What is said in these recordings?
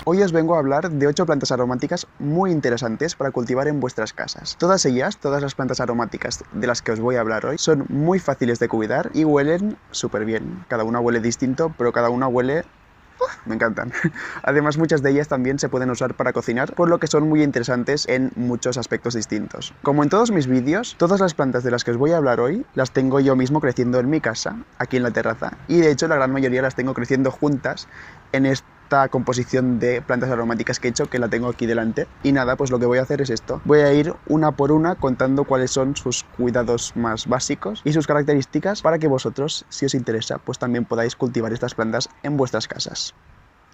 Hoy os vengo a hablar de 8 plantas aromáticas muy interesantes para cultivar en vuestras casas. Todas ellas, todas las plantas aromáticas de las que os voy a hablar hoy, son muy fáciles de cuidar y huelen súper bien. Cada una huele distinto, pero cada una huele... me encantan. Además, muchas de ellas también se pueden usar para cocinar, por lo que son muy interesantes en muchos aspectos distintos. Como en todos mis vídeos, todas las plantas de las que os voy a hablar hoy las tengo yo mismo creciendo en mi casa, aquí en la terraza, y de hecho la gran mayoría las tengo creciendo juntas en esta composición de plantas aromáticas que he hecho, que la tengo aquí delante. Y nada, pues lo que voy a hacer es esto. Voy a ir una por una contando cuáles son sus cuidados más básicos y sus características para que vosotros, si os interesa, pues también podáis cultivar estas plantas en vuestras casas.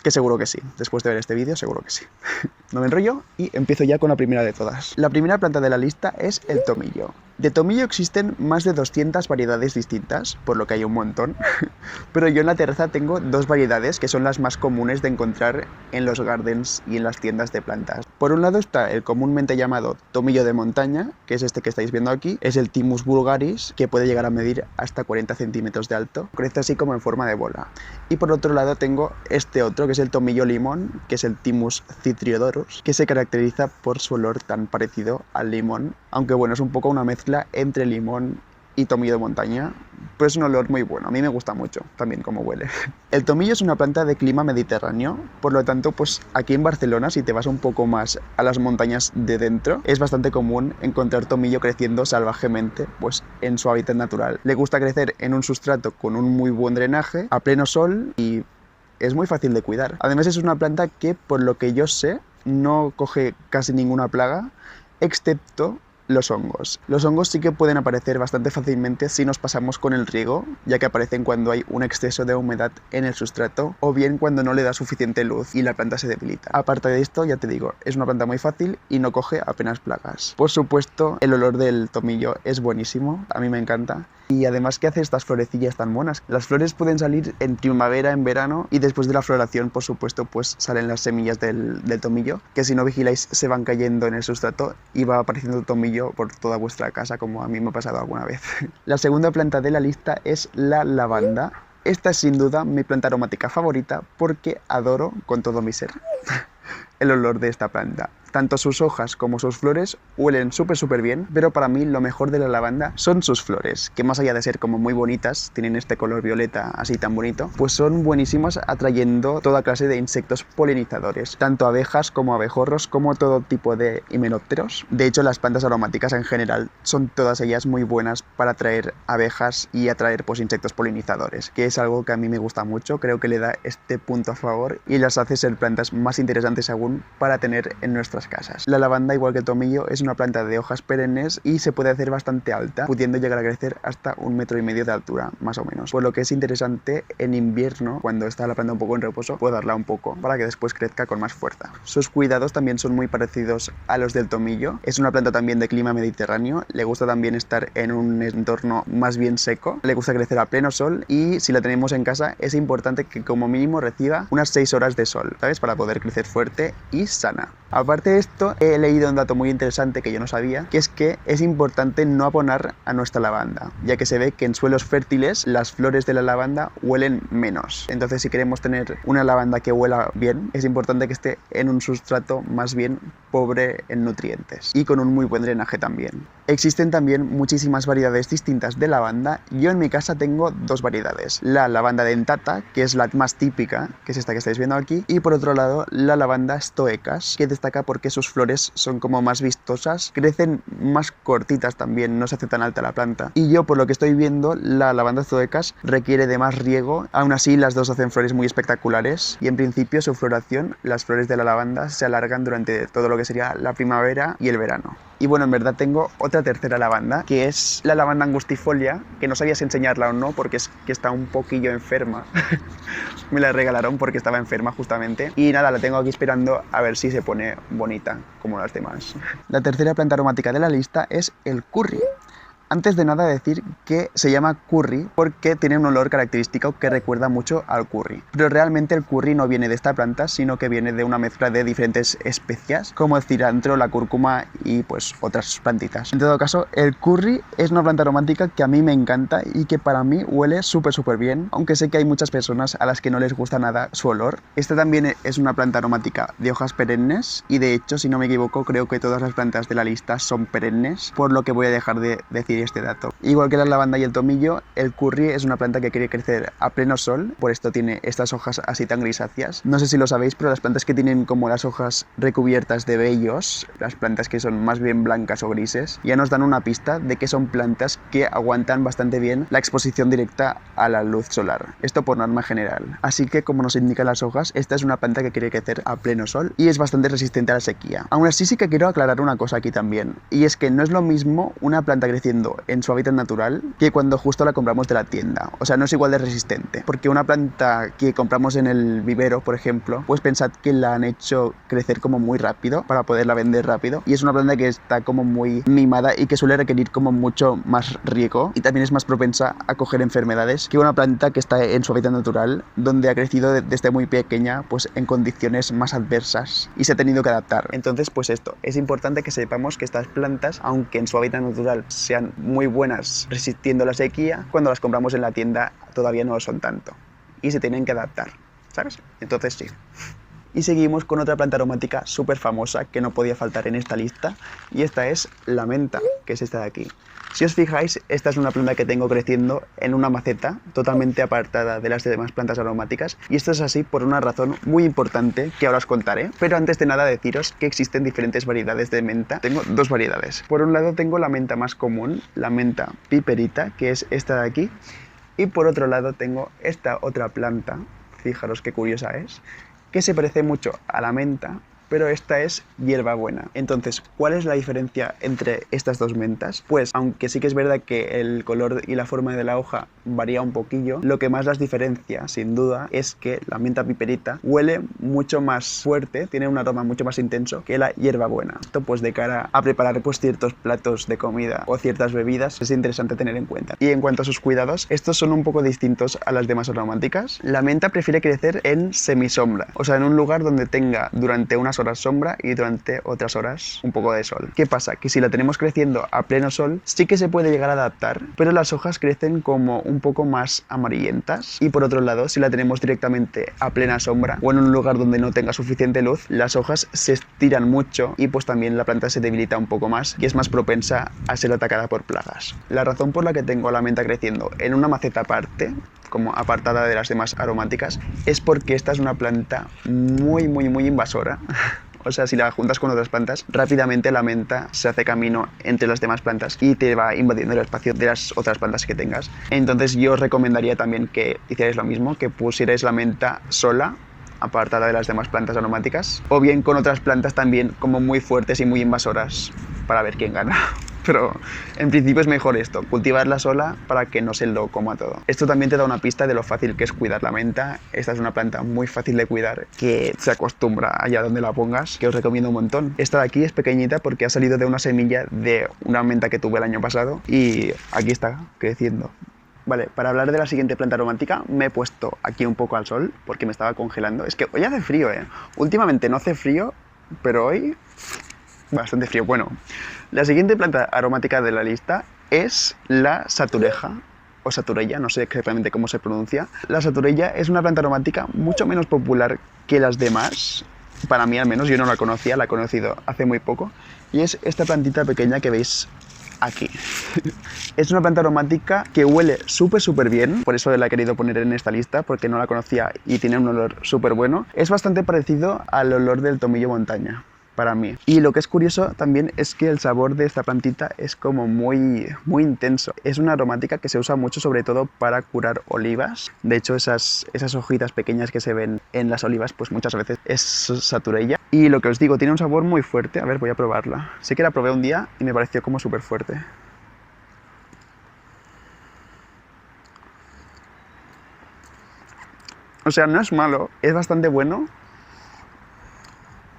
Que seguro que sí. Después de ver este vídeo, seguro que sí. No me enrollo y empiezo ya con la primera de todas. La primera planta de la lista es el tomillo. De tomillo existen más de 200 variedades distintas, por lo que hay un montón. Pero yo en la terraza tengo 2 variedades que son las más comunes de encontrar en los gardens y en las tiendas de plantas. Por un lado está el comúnmente llamado tomillo de montaña, que es este que estáis viendo aquí. Es el Thymus vulgaris, que puede llegar a medir hasta 40 centímetros de alto. Crece así como en forma de bola. Y por otro lado tengo este otro, que es el tomillo limón, que es el Thymus citriodorus, que se caracteriza por su olor tan parecido al limón, aunque bueno, es un poco una mezcla entre limón y tomillo de montaña, pero es un olor muy bueno, a mí me gusta mucho también cómo huele. El tomillo es una planta de clima mediterráneo, por lo tanto, pues aquí en Barcelona, si te vas un poco más a las montañas de dentro, es bastante común encontrar tomillo creciendo salvajemente, pues en su hábitat natural. Le gusta crecer en un sustrato con un muy buen drenaje, a pleno sol, y es muy fácil de cuidar. Además es una planta que, por lo que yo sé, no coge casi ninguna plaga, excepto los hongos. Los hongos sí que pueden aparecer bastante fácilmente si nos pasamos con el riego, ya que aparecen cuando hay un exceso de humedad en el sustrato o bien cuando no le da suficiente luz y la planta se debilita. Aparte de esto, ya te digo, es una planta muy fácil y no coge apenas plagas. Por supuesto, el olor del tomillo es buenísimo, a mí me encanta. Y además que hace estas florecillas tan monas. Las flores pueden salir en primavera, en verano, y después de la floración, por supuesto, pues salen las semillas del tomillo, que si no vigiláis se van cayendo en el sustrato y va apareciendo tomillo por toda vuestra casa, como a mí me ha pasado alguna vez. La segunda planta de la lista es la lavanda. Esta es sin duda mi planta aromática favorita porque adoro con todo mi ser el olor de esta planta. Tanto sus hojas como sus flores huelen súper bien, pero para mí lo mejor de la lavanda son sus flores, que más allá de ser como muy bonitas, tienen este color violeta así tan bonito, pues son buenísimas atrayendo toda clase de insectos polinizadores, tanto abejas como abejorros, como todo tipo de himenópteros. De hecho, las plantas aromáticas en general son todas ellas muy buenas para atraer abejas y atraer pues insectos polinizadores, que es algo que a mí me gusta mucho, creo que le da este punto a favor y las hace ser plantas más interesantes aún para tener en nuestra casas. La lavanda, igual que el tomillo, es una planta de hojas perennes y se puede hacer bastante alta, pudiendo llegar a crecer hasta 1,5 metros de altura, más o menos. Por lo que es interesante en invierno, cuando está la planta un poco en reposo, podarla un poco para que después crezca con más fuerza. Sus cuidados también son muy parecidos a los del tomillo. Es una planta también de clima mediterráneo, le gusta también estar en un entorno más bien seco, le gusta crecer a pleno sol y si la tenemos en casa es importante que como mínimo reciba unas 6 horas de sol, ¿sabes? Para poder crecer fuerte y sana. Aparte de esto, he leído un dato muy interesante que yo no sabía, que es que es importante no abonar a nuestra lavanda, ya que se ve que en suelos fértiles las flores de la lavanda huelen menos. Entonces, si queremos tener una lavanda que huela bien, es importante que esté en un sustrato más bien pobre en nutrientes y con un muy buen drenaje también. Existen también muchísimas variedades distintas de lavanda. Yo en mi casa tengo 2 variedades. La lavanda dentata, que es la más típica, que es esta que estáis viendo aquí, y por otro lado la lavanda stoecas, que destaca porque sus flores son como más vistosas, crecen más cortitas también, no se hace tan alta la planta. Y yo, por lo que estoy viendo, la lavanda stoecas requiere de más riego. Aún así, las dos hacen flores muy espectaculares y en principio su floración, las flores de la lavanda se alargan durante todo lo que sería la primavera y el verano. Y bueno, en verdad tengo otra tercera lavanda, que es la lavanda angustifolia, que no sabía si enseñarla o no, porque es que está un poquillo enferma. Me la regalaron porque estaba enferma justamente. Y nada, la tengo aquí esperando a ver si se pone bonita, como las demás. La tercera planta aromática de la lista es el curry. Antes de nada decir que se llama curry porque tiene un olor característico que recuerda mucho al curry. Pero realmente el curry no viene de esta planta, sino que viene de una mezcla de diferentes especias, como el cilantro, la cúrcuma y pues otras plantitas. En todo caso, el curry es una planta aromática que a mí me encanta y que para mí huele súper bien, aunque sé que hay muchas personas a las que no les gusta nada su olor. Esta también es una planta aromática de hojas perennes y de hecho, si no me equivoco, creo que todas las plantas de la lista son perennes, por lo que voy a dejar de decir este dato. Igual que la lavanda y el tomillo, el curry es una planta que quiere crecer a pleno sol, por esto tiene estas hojas así tan grisáceas. No sé si lo sabéis, pero las plantas que tienen como las hojas recubiertas de vellos, las plantas que son más bien blancas o grises, ya nos dan una pista de que son plantas que aguantan bastante bien la exposición directa a la luz solar. Esto por norma general. Así que, como nos indican las hojas, esta es una planta que quiere crecer a pleno sol y es bastante resistente a la sequía. Aún así sí que quiero aclarar una cosa aquí también, y es que no es lo mismo una planta creciendo en su hábitat natural que cuando justo la compramos de la tienda. O sea, no es igual de resistente, porque una planta que compramos en el vivero, por ejemplo, pues pensad que la han hecho crecer como muy rápido para poderla vender rápido, y es una planta que está como muy mimada y que suele requerir como mucho más riego y también es más propensa a coger enfermedades que una planta que está en su hábitat natural, donde ha crecido desde muy pequeña pues en condiciones más adversas y se ha tenido que adaptar. Entonces pues esto, es importante que sepamos que estas plantas, aunque en su hábitat natural sean muy buenas resistiendo la sequía, cuando las compramos en la tienda todavía no lo son tanto y se tienen que adaptar, ¿sabes? Entonces sí. Y seguimos con otra planta aromática súper famosa que no podía faltar en esta lista, y esta es la menta, que es esta de aquí. Si os fijáis, esta es una planta que tengo creciendo en una maceta totalmente apartada de las demás plantas aromáticas, y esto es así por una razón muy importante que ahora os contaré. Pero antes de nada deciros que existen diferentes variedades de menta. Tengo dos variedades. Por un lado tengo la menta más común, la menta piperita, que es esta de aquí, y por otro lado tengo esta otra planta, fijaros qué curiosa es, que se parece mucho a la menta, pero esta es hierbabuena. Entonces, ¿cuál es la diferencia entre estas dos mentas? Pues, aunque sí que es verdad que el color y la forma de la hoja varía un poquillo, lo que más las diferencia, sin duda, es que la menta piperita huele mucho más fuerte, tiene un aroma mucho más intenso que la hierbabuena. Esto, pues, de cara a preparar pues ciertos platos de comida o ciertas bebidas, es interesante tener en cuenta. Y en cuanto a sus cuidados, estos son un poco distintos a las demás aromáticas. La menta prefiere crecer en semisombra, o sea, en un lugar donde tenga durante unas horas sombra y durante otras horas un poco de sol. ¿Qué pasa? Que si la tenemos creciendo a pleno sol, sí que se puede llegar a adaptar, pero las hojas crecen como un poco más amarillentas. Y por otro lado, si la tenemos directamente a plena sombra o en un lugar donde no tenga suficiente luz, las hojas se estiran mucho y pues también la planta se debilita un poco más y es más propensa a ser atacada por plagas. La razón por la que tengo la menta creciendo en una maceta aparte, como apartada de las demás aromáticas, es porque esta es una planta muy invasora. O sea, si la juntas con otras plantas, rápidamente la menta se hace camino entre las demás plantas y te va invadiendo el espacio de las otras plantas que tengas. Entonces yo os recomendaría también que hicierais lo mismo, que pusierais la menta sola, apartada de las demás plantas aromáticas, o bien con otras plantas también como muy fuertes y muy invasoras, para ver quién gana. Pero en principio es mejor esto, cultivarla sola para que no se lo coma todo. Esto también te da una pista de lo fácil que es cuidar la menta. Esta es una planta muy fácil de cuidar, que se acostumbra allá donde la pongas, que os recomiendo un montón. Esta de aquí es pequeñita porque ha salido de una semilla de una menta que tuve el año pasado y aquí está creciendo. Vale, para hablar de la siguiente planta aromática me he puesto aquí un poco al sol porque me estaba congelando. Es que hoy hace frío, ¿eh? Últimamente no hace frío, pero hoy bastante frío. Bueno, la siguiente planta aromática de la lista es la satureja o saturella, no sé exactamente cómo se pronuncia. La saturella es una planta aromática mucho menos popular que las demás. Para mí al menos, yo no la conocía, la he conocido hace muy poco. Y es esta plantita pequeña que veis aquí. Es una planta aromática que huele súper bien, por eso la he querido poner en esta lista, porque no la conocía y tiene un olor súper bueno. Es bastante parecido al olor del tomillo montaña, para mí. Y lo que es curioso también es que el sabor de esta plantita es como muy intenso. Es una aromática que se usa mucho sobre todo para curar olivas. De hecho, esas hojitas pequeñas que se ven en las olivas, pues muchas veces es saturella. Y lo que os digo, tiene un sabor muy fuerte. A ver, voy a probarla. Sé que la probé un día y me pareció como súper fuerte. O sea, no es malo, es bastante bueno,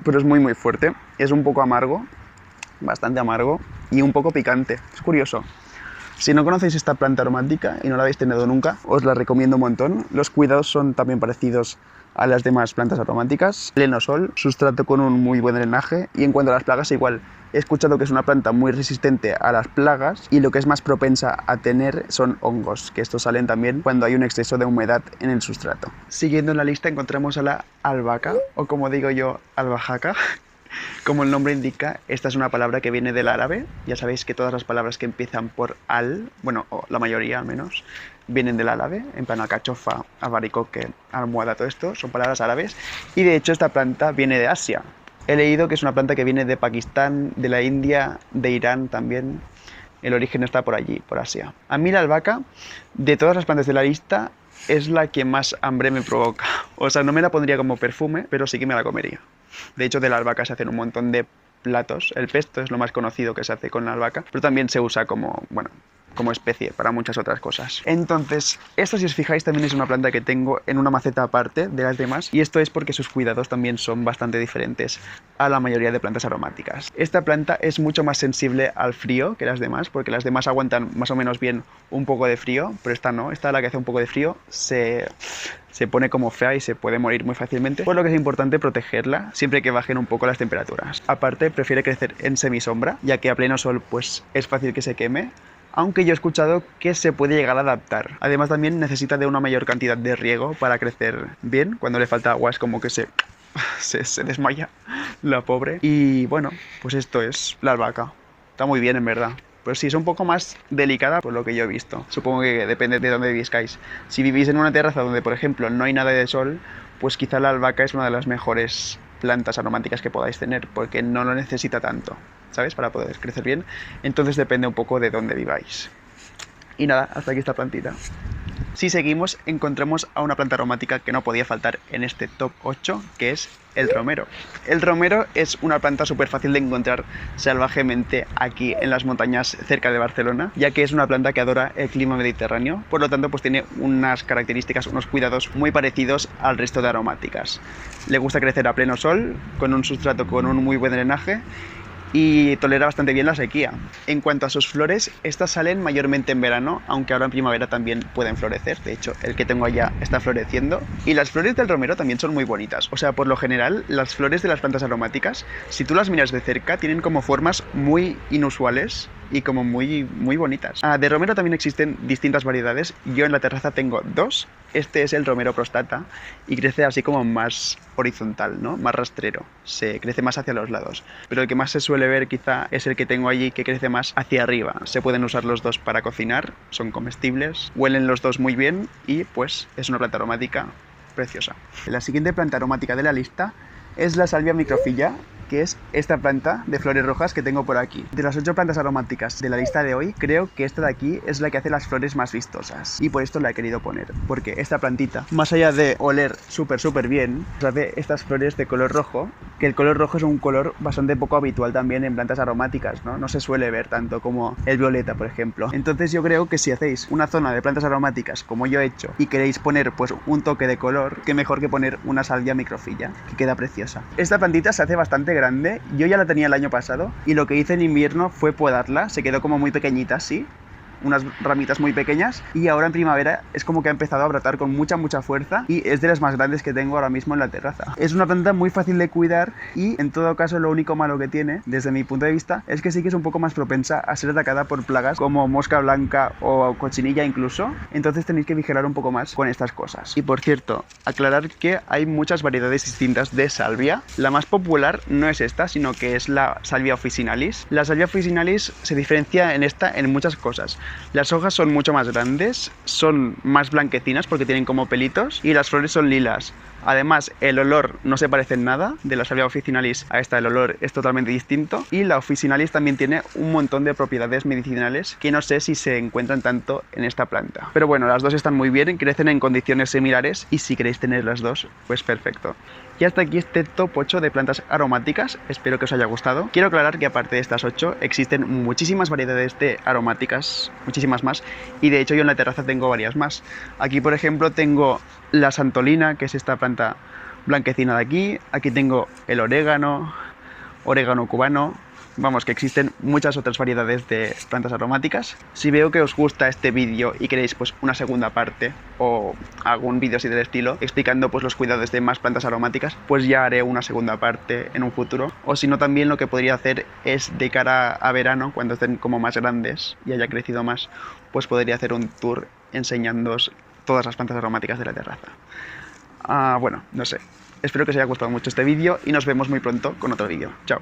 pero es muy fuerte. Es un poco amargo, bastante amargo y un poco picante. Es curioso. Si no conocéis esta planta aromática y no la habéis tenido nunca, os la recomiendo un montón. Los cuidados son también parecidos a las demás plantas aromáticas. Pleno sol, sustrato con un muy buen drenaje, y en cuanto a las plagas igual. He escuchado que es una planta muy resistente a las plagas y lo que es más propensa a tener son hongos, que estos salen también cuando hay un exceso de humedad en el sustrato. Siguiendo en la lista encontramos a la albahaca, o como digo yo, albahaca. Como el nombre indica, esta es una palabra que viene del árabe. Ya sabéis que todas las palabras que empiezan por al, bueno, o la mayoría al menos, vienen del árabe, en plan alcachofa, albaricoque, almohada, todo esto son palabras árabes. Y de hecho esta planta viene de Asia. He leído que es una planta que viene de Pakistán, de la India, de Irán también. El origen está por allí, por Asia. A mí la albahaca, de todas las plantas de la lista, es la que más hambre me provoca. O sea, no me la pondría como perfume, pero sí que me la comería. De hecho, de la albahaca se hacen un montón de platos. El pesto es lo más conocido que se hace con la albahaca, pero también se usa como, bueno, como especie para muchas otras cosas. Entonces, esta, si os fijáis, también es una planta que tengo en una maceta aparte de las demás, y esto es porque sus cuidados también son bastante diferentes a la mayoría de plantas aromáticas. Esta planta es mucho más sensible al frío que las demás, porque las demás aguantan más o menos bien un poco de frío, pero esta no. Esta, la que hace un poco de frío, se pone como fea y se puede morir muy fácilmente, por lo que es importante protegerla siempre que bajen un poco las temperaturas. Aparte, prefiere crecer en semisombra, ya que a pleno sol pues es fácil que se queme, aunque yo he escuchado que se puede llegar a adaptar. Además, también necesita de una mayor cantidad de riego para crecer bien. Cuando le falta agua es como que se desmaya la pobre. Y bueno, pues esto es la albahaca. Está muy bien, en verdad. Pues sí, es un poco más delicada por lo que yo he visto. Supongo que depende de dónde viváis. Si vivís en una terraza donde, por ejemplo, no hay nada de sol, pues quizá la albahaca es una de las mejores plantas aromáticas que podáis tener, porque no lo necesita tanto, ¿sabes? Para poder crecer bien. Entonces depende un poco de dónde viváis. Y nada, hasta aquí esta plantita. Si seguimos, encontramos a una planta aromática que no podía faltar en este top 8, que es el romero. El romero es una planta súper fácil de encontrar salvajemente aquí en las montañas cerca de Barcelona, ya que es una planta que adora el clima mediterráneo, por lo tanto pues tiene unas características, unos cuidados muy parecidos al resto de aromáticas. Le gusta crecer a pleno sol, con un sustrato con un muy buen drenaje, y tolera bastante bien la sequía. En cuanto a sus flores, estas salen mayormente en verano, aunque ahora en primavera también pueden florecer. De hecho, el que tengo allá está floreciendo. Y las flores del romero también son muy bonitas. O sea, por lo general, las flores de las plantas aromáticas, si tú las miras de cerca, tienen como formas muy inusuales y como muy bonitas. De romero también existen distintas variedades. Yo en la terraza tengo dos. Este es el romero prostata y crece así como más horizontal, ¿no? Más rastrero. Se crece más hacia los lados. Pero el que más se suele ver quizá es el que tengo allí, que crece más hacia arriba. Se pueden usar los dos para cocinar, son comestibles, huelen los dos muy bien y pues es una planta aromática preciosa. La siguiente planta aromática de la lista es la salvia microphylla, que es esta planta de flores rojas que tengo por aquí. De las 8 plantas aromáticas de la lista de hoy, creo que esta de aquí es la que hace las flores más vistosas. Y por esto la he querido poner, porque esta plantita, más allá de oler súper bien, hace estas flores de color rojo, que el color rojo es un color bastante poco habitual también en plantas aromáticas, ¿no? No se suele ver tanto como el violeta, por ejemplo. Entonces yo creo que si hacéis una zona de plantas aromáticas, como yo he hecho, y queréis poner pues un toque de color, qué mejor que poner una salvia microphylla, que queda preciosa. Esta plantita se hace bastante grande, yo ya la tenía el año pasado y lo que hice en invierno fue podarla, se quedó como muy pequeñita así, unas ramitas muy pequeñas, y ahora en primavera es como que ha empezado a brotar con mucha fuerza y es de las más grandes que tengo ahora mismo en la terraza. Es una planta muy fácil de cuidar y en todo caso lo único malo que tiene, desde mi punto de vista, es que sí que es un poco más propensa a ser atacada por plagas como mosca blanca o cochinilla incluso, entonces tenéis que vigilar un poco más con estas cosas. Y por cierto, aclarar que hay muchas variedades distintas de salvia. La más popular no es esta, sino que es la salvia officinalis. La salvia officinalis se diferencia en esta en muchas cosas. Las hojas son mucho más grandes, son más blanquecinas porque tienen como pelitos y las flores son lilas. Además, el olor no se parece en nada de la salvia officinalis a esta, el olor es totalmente distinto. Y la officinalis también tiene un montón de propiedades medicinales que no sé si se encuentran tanto en esta planta. Pero bueno, las dos están muy bien, crecen en condiciones similares y si queréis tener las dos, pues perfecto. Y hasta aquí este top 8 de plantas aromáticas, espero que os haya gustado. Quiero aclarar que aparte de estas 8 existen muchísimas variedades de aromáticas, muchísimas más, y de hecho yo en la terraza tengo varias más. Aquí por ejemplo tengo la santolina, que es esta planta blanquecina de aquí tengo el orégano cubano, Vamos, que existen muchas otras variedades de plantas aromáticas. Si veo que os gusta este vídeo y queréis pues una segunda parte o algún vídeo así del estilo explicando pues los cuidados de más plantas aromáticas, pues ya haré una segunda parte en un futuro. O si no, también lo que podría hacer es de cara a verano, cuando estén como más grandes y haya crecido más, pues podría hacer un tour enseñándoos todas las plantas aromáticas de la terraza. Bueno, no sé. Espero que os haya gustado mucho este vídeo y nos vemos muy pronto con otro vídeo. Chao.